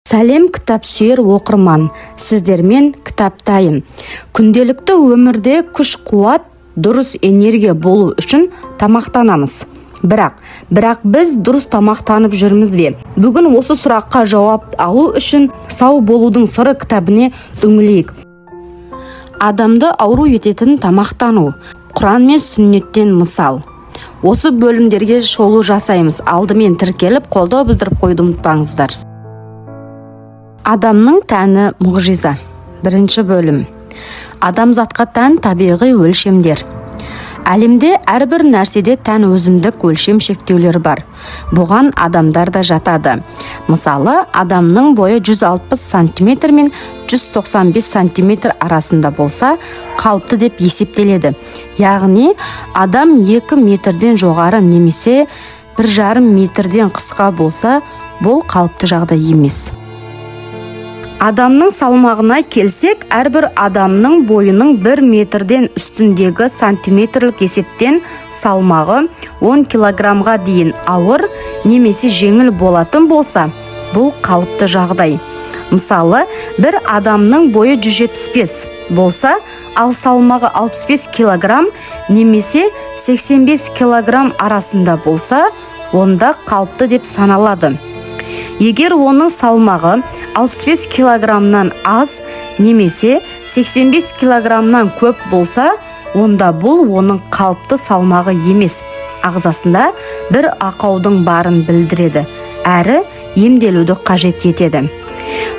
Сәлем кітап сүйер оқырман, сіздермен кітаптайым. Күнделікті өмірде күш қуат, дұрыс энергия болу үшін тамақтанамыз. Бірақ біз дұрыс тамақтанып жүрміз бе? Бүгін осы сұраққа жауап алу үшін сау болудың сыры кітабіне үңілейік. Адамды ауру ететін тамақтану. Құран мен сүннеттен мысал. Осы бөлімдерге шолу жасаймыз. Алдымен тіркеліп, қолдау білдіріп қойды ұмытпаңыздар. Адамның тәні мұғжиза. Бірінші бөлім. Адамзатқа тән табиғи өлшемдер. Әлемде әрбір нәрседе тән өзіндік өлшем шектеулер бар. Бұған адамдар да жатады. Мысалы, адамның бойы 160 см мен 195 см арасында болса, қалыпты деп есептеледі. Яғни, адам 2 метрден жоғары немесе 1,5 метрден қысқа болса, бұл қалыпты жағдай емес. Адамның салмағына келсек, әрбір адамның бойының 1 метрден үстіндегі сантиметрлік есептен салмағы 10 килограммға дейін ауыр немесе жеңіл болатын болса, бұл қалыпты жағдай. Мысалы, бір адамның бойы 175 болса, ал салмағы 65 килограмм немесе 85 килограмм арасында болса, онда қалыпты деп саналады. Егер оның салмағы 65 килограммнан аз немесе 85 килограммнан көп болса, онда бұл оның қалыпты салмағы емес. Ағзасында бір ақаудың барын білдіреді, әрі емделуді қажет етеді.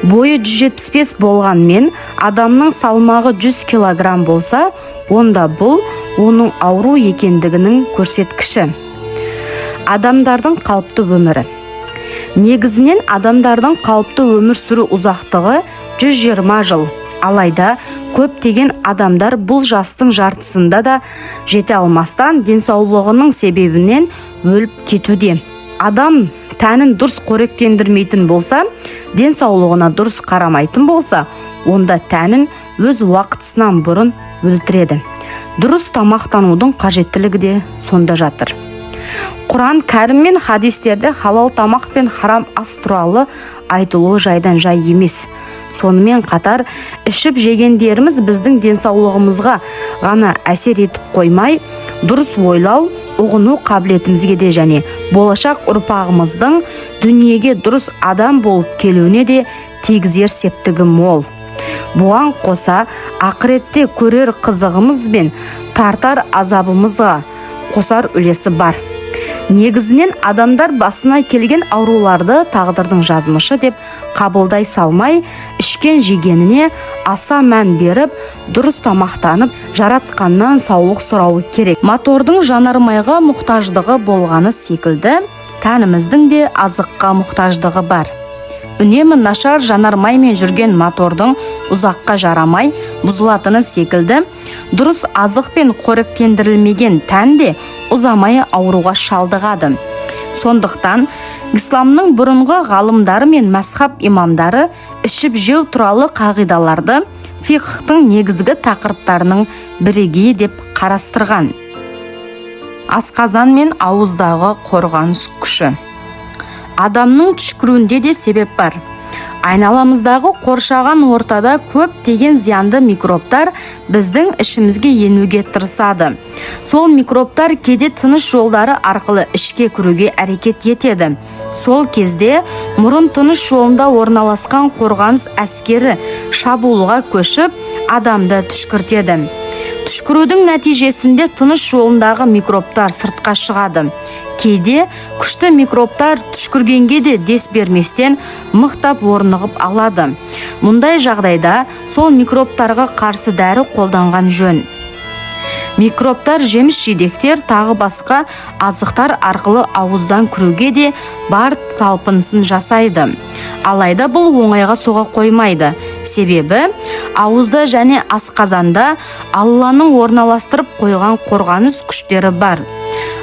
Бойы 175 болғанмен адамның салмағы 100 килограмм болса, онда бұл оның ауру екендігінің көрсеткіші. Адамдардың қалыпты өмірі. Негізінен адамдардың қалыпты өмір сүру ұзақтығы 120 жыл. Алайда көптеген адамдар бұл жастың жартысында да жете алмастан денсаулығының себебінен өліп кетуде. Адам тәнін дұрыс қоректендірмейтін болса, денсаулығына дұрыс қарамайтын болса, онда тәнін өз уақытысынан бұрын өлтіреді. Дұрыс тамақтанудың қажеттілігі де сонда жатыр. Құран кәрім мен хадистерде халал тамақ пен харам ас туралы айтылуы жайдан жай емес. Сонымен қатар, ішіп жегендеріміз біздің денсаулығымызға ғана әсер етіп қоймай, дұрыс ойлау, ұғыну қабілетімізге де және болашақ ұрпағымыздың дүниеге дұрыс адам болып келуіне де тигізер септігі мол. Бұған қоса, ақыретте көрер қызығымыз бен тартар азабымызға қосар үлесі бар. Негізінен адамдар басына келген ауруларды тағдырдың жазмышы деп қабылдай салмай, ішкен жегеніне аса мән беріп, дұрыс тамақтанып, жаратқаннан саулық сұрауы керек. Мотордың жанармайға мұқтаждығы болғаны секілді, тәніміздің де азыққа мұқтаждығы бар. Үнемі нашар жанармаймен жүрген мотордың ұзаққа жарамай бұзылатыны секілді, дұрыс азық пен қоректендірілмеген тән де ұзамай ауруға шалдығады. Сондықтан, исламның бұрынғы ғалымдары мен мәзһаб имамдары ішіп жеу туралы қағидаларды фиқхтың негізгі тақырыптарының бірегейі деп қарастырған. Асқазан мен ауыздағы қорғаныс күші. Адамның түшкіруінде де себеп бар. Айналамыздағы қоршаған ортада көптеген зиянды микробтар біздің ішімізге енуге тырысады. Сол микробтар кейде тыныс жолдары арқылы ішке кіруге әрекет етеді. Сол кезде мұрын тыныс жолында орналасқан қорғаныс әскері шабуылға көшіп, адамды түшкіртеді. Түшкірудің нәтижесінде тыныс жолындағы микробтар сыртқа шығады. Кейде күшті микробтар түшкіргенге де дес берместен мықтап орнығып алады. Мұндай жағдайда сол микробтарға қарсы дәрі қолданған жөн. Микробтар жеміс-жидектер тағы басқа азықтар арқылы ауыздан кіруге де бар талпынысын жасайды. Алайда бұл оңайға соға қоймайды. Себебі, ауызда және асқазанда Алланың орналастырып қойған қорғаныс күштері бар.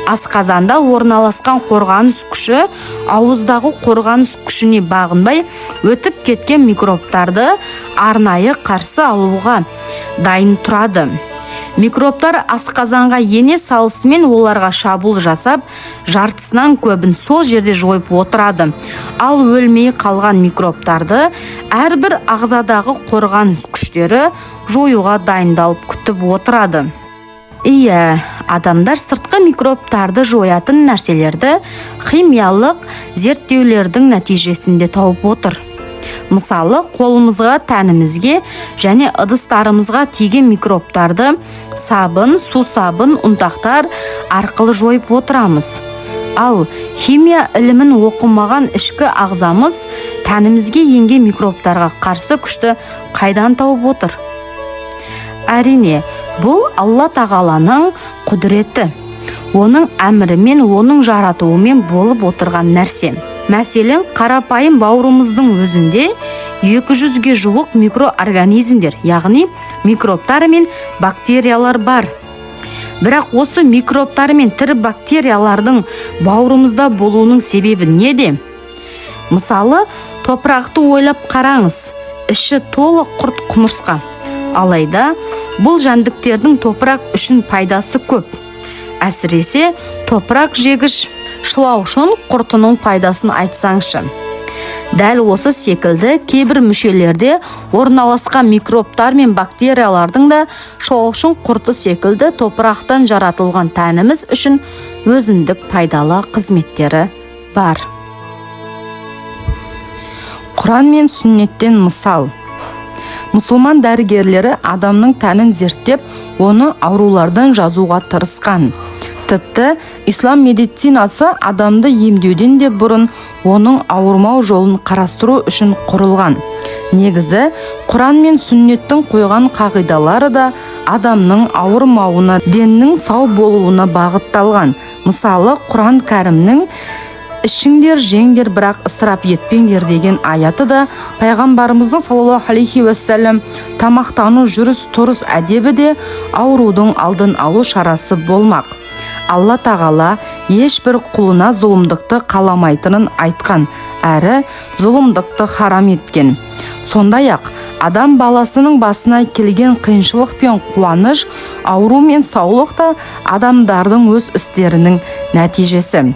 Асқазанда орналасқан қорғаныс күші ауыздағы қорғаныс күшіне бағынбай өтіп кеткен микробтарды арнайы қарсы алуға дайын тұрады. Микробтар асқазанға ене салысымен оларға шабуыл жасап, жартысынан көбін сол жерде жойып отырады. Ал өлмей қалған микробтарды әрбір ағзадағы қорғаныс күштері жоюға дайындалып күтіп отырады. Иә, адамдар сыртқы микробтарды жоятын нәрселерді химиялық зерттеулердің нәтижесінде тауып отыр. Мысалы, қолымызға, тәнімізге және ыдыстарымызға тиген микробтарды сабын, сусабын, ұнтақтар арқылы жойып отырамыз. Ал химия ілімін оқымаған ішкі ағзамыз тәнімізге енген микробтарға қарсы күшті қайдан тауып отыр? Әрине, бұл Алла тағаланың құдіреті. Оның әмірімен, оның жаратуымен болып отырған нәрсе. Мәселен, қарапайым бауырымыздың өзінде 200-ге жуық микроорганизмдер, яғни микробтар мен бактериялар бар. Бірақ осы микробтар мен тірі бактериялардың бауырымызда болуының себебі неде? Мысалы, топырақты ойлап қараңыз, іші толы құрт құмырсқа. Алайда, бұл жәндіктердің топырақ үшін пайдасы көп. Әсіресе топырақ жегіш шылаушын құртының пайдасын айтсаңшы. Дәл осы секілді кейбір мүшелерде орналасқан микробтар мен бактериялардың да шылаушын құрты секілді топырақтан жаратылған тәніміз үшін өзіндік пайдалы қызметтері бар. Құран мен сүннеттен мысал. Мұсылман дәрігерлері адамның тәнін зерттеп, оны аурулардан жазуға тырысқан. Тіпті ислам медицинасы адамды емдеуден де бұрын оның ауырмау жолын қарастыру үшін құрылған. Негізі, Құран мен сүннеттің қойған қағидалары да адамның ауырмауына, деннің сау болуына бағытталған. Мысалы, Құран кәрімнің ішіңдер, жеңдер, бірақ ысырап етпеңдер деген аяты да пайғамбарымыздың саллаллаху алейхи уассалам тамақтану, жүріс, тұрыс әдебі де аурудың алдын алу шарасы болмақ. Алла тағала ешбір құлына зұлымдықты қаламайтынын айтқан, әрі зұлымдықты харам еткен. Сондай-ақ адам баласының басына келген қиыншылық пен қуаныш, ауру мен саулық та адамдардың өз істерінің нәтижесі.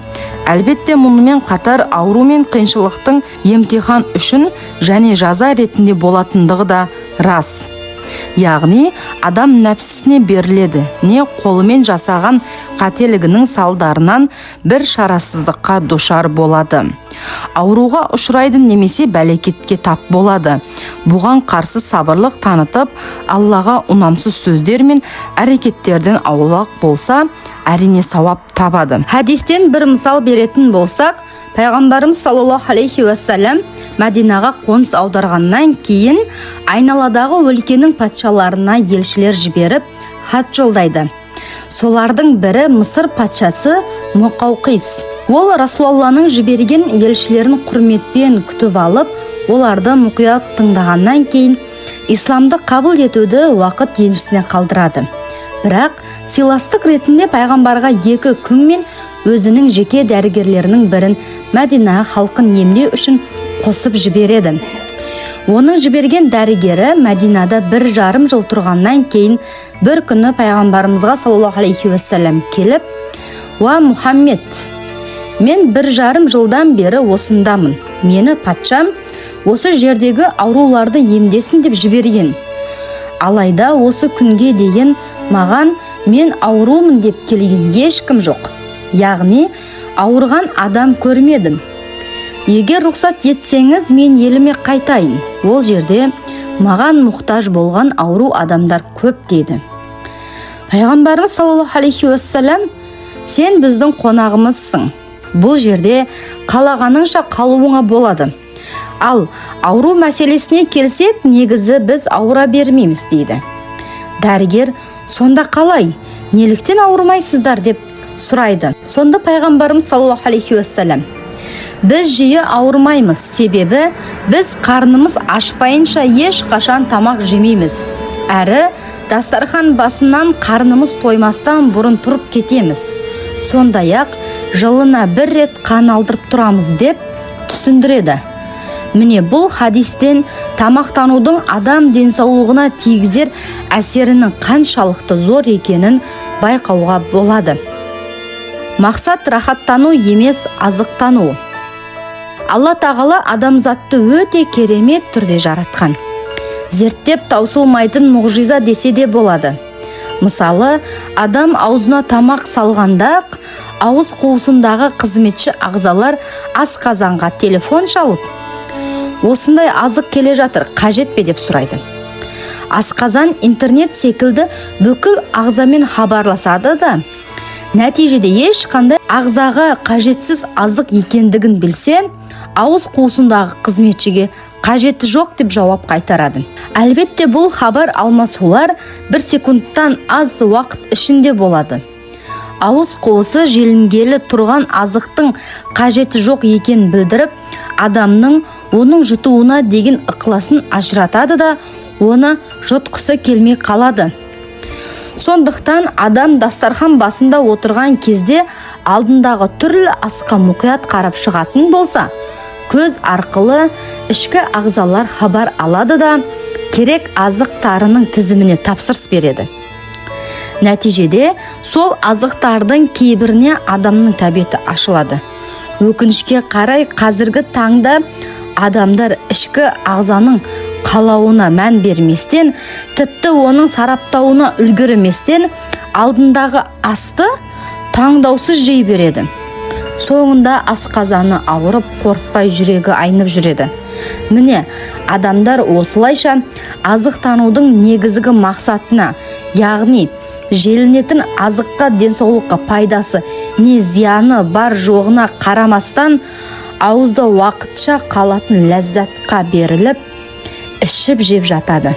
Әлбетте, мұнымен қатар ауру мен қиыншылықтың емтихан үшін және жаза ретінде болатындығы да рас. Яғни, адам нәпсісіне беріледі, не қолымен жасаған қателігінің салдарынан бір шарасыздыққа душар болады. Ауруға ұшырайды немесе бәлекетке тап болады. Бұған қарсы сабырлық танытып, Аллаға ұнамсыз сөздер мен әрекеттерден аулақ болса, әрине сауап табады. Хадистен бір мысал беретін болсақ, Пайғамбарымыз саллаллаху алейхи уассалам Мәдинаға қоныс аударғаннан кейін айналадағы өлкенің патшаларына елшілер жіберіп хат жолдайды. Солардың бірі Мысыр патшасы Мұқауқис. Ол Расулалланың жіберген елшілерін құрметпен күтіп алып, оларды мұқият тыңдағаннан кейін исламды қабыл етуді уақыт еншісіне қалдырады. Бірақ сыйластық ретінде пайғамбарға 2 күн мен өзінің жеке дәрігерлерінің бірін Мәдина халқын емдеу үшін қосып жібереді. Оның жіберген дәрігері Мәдинада 1,5 жыл тұрғаннан кейін бір күні пайғамбарымызға саллаллаху алейхи уассалам келіп: «Уа Мұхаммед, мен 1,5 жылдан бері осындамын. Мені патшам осы жердегі ауруларды емдесін деп жіберген. Алайда осы күнге дейін маған мен аурумын деп келген ешкім жоқ. Яғни ауырған адам көрмедім. Егер рұқсат етсеңіз, мен еліме қайтайын. Ол жерде маған мұқтаж болған ауру адамдар көп» дейді. Пайғамбарымыз саллаллаху алейхи уассалам: «Сен біздің қонағымызсың. Бұл жерде қалағаныңша қалуыңа болады. Ал ауру мәселесіне келсек, негізі біз ауыра бермейміз» дейді. Дәрігер: «Сонда қалай? Неліктен ауырмайсыздар?» деп сұрайды. Сонда пайғамбарымыз саллаллаху алейхи уассалам: «Біз жиі ауырмаймыз, себебі біз қарнымыз ашпайынша ешқашан тамақ жемейміз. Әрі дастархан басынан қарнымыз тоймастан бұрын тұрып кетеміз. Сондай-ақ жылына 1 рет қан алдырып тұрамыз» деп түсіндіреді. Міне бұл хадистен тамақтанудың адам денсаулығына тигізер әсерінің қаншалықты зор екенін байқауға болады. Мақсат рахаттану емес, азықтану. Алла тағала адамзатты өте керемет түрде жаратқан. Зерттеп таусылмайтын мұғжиза десе де болады. Мысалы, адам аузына тамақ салғанда ауыз қуысындағы қызметші ағзалар асқазанға телефон шалып, осындай азық келе жатыр, қажет пе деп сұрайды. Асқазан интернет секілді бүкіл ағзамен хабарласады да, нәтижеде ешқандай ағзаға қажетсіз азық екендігін білсе, ауыз қуысындағы қызметшіге қажеті жоқ деп жауап қайтарады. Әлбетте бұл хабар алмасулар 1 секундтан аз уақыт ішінде болады. Ауыз қуысы желінгелі тұрған азықтың қажеті жоқ екенін білдіріп, адамның оның жұтуына деген ықыласын ажыратады да, оны жұтқысы келмей қалады. Сондықтан адам дастархан басында отырған кезде алдындағы түрлі асқа мұқият қарап шығатын болса, көз арқылы ішкі ағзалар хабар алады да, керек азықтарының тізіміне тапсырыс береді. Нәтижеде сол азықтардың кейбіріне адамның тәбеті ашылады. Өкінішке қарай қазіргі таңда адамдар ішкі ағзаның қалауына мән берместен, тіпті оның сараптауына үлгерместен алдындағы асты таңдаусыз жей береді. Соңында асқазаны ауырып, қорытпай жүрегі айнып жүреді. Міне, адамдар осылайша азықтанудың негізгі мақсатына, яғни желінетін азыққа денсаулыққа пайдасы не зияны бар жоғына қарамастан, ауызда уақытша қалатын ләззатқа беріліп, ішіп жеп жатады.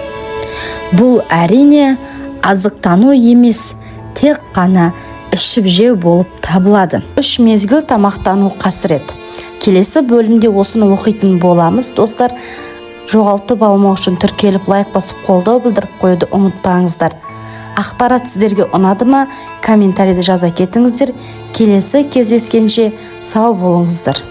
Бұл әрине азықтану емес, тек қана ішіп жеу болып табылады. 3 мезгіл тамақтану қасірет. Келесі бөлімде осыны оқитын боламыз. Достар, жоғалтып алмау үшін тіркеліп, лайк басып, қолдау білдіріп қоюды ұмытпаңыздар. Ақпарат сіздерге ұнады ма? Комментарийді жаза кетіңіздер. Келесі кездескенше сау болыңыздар.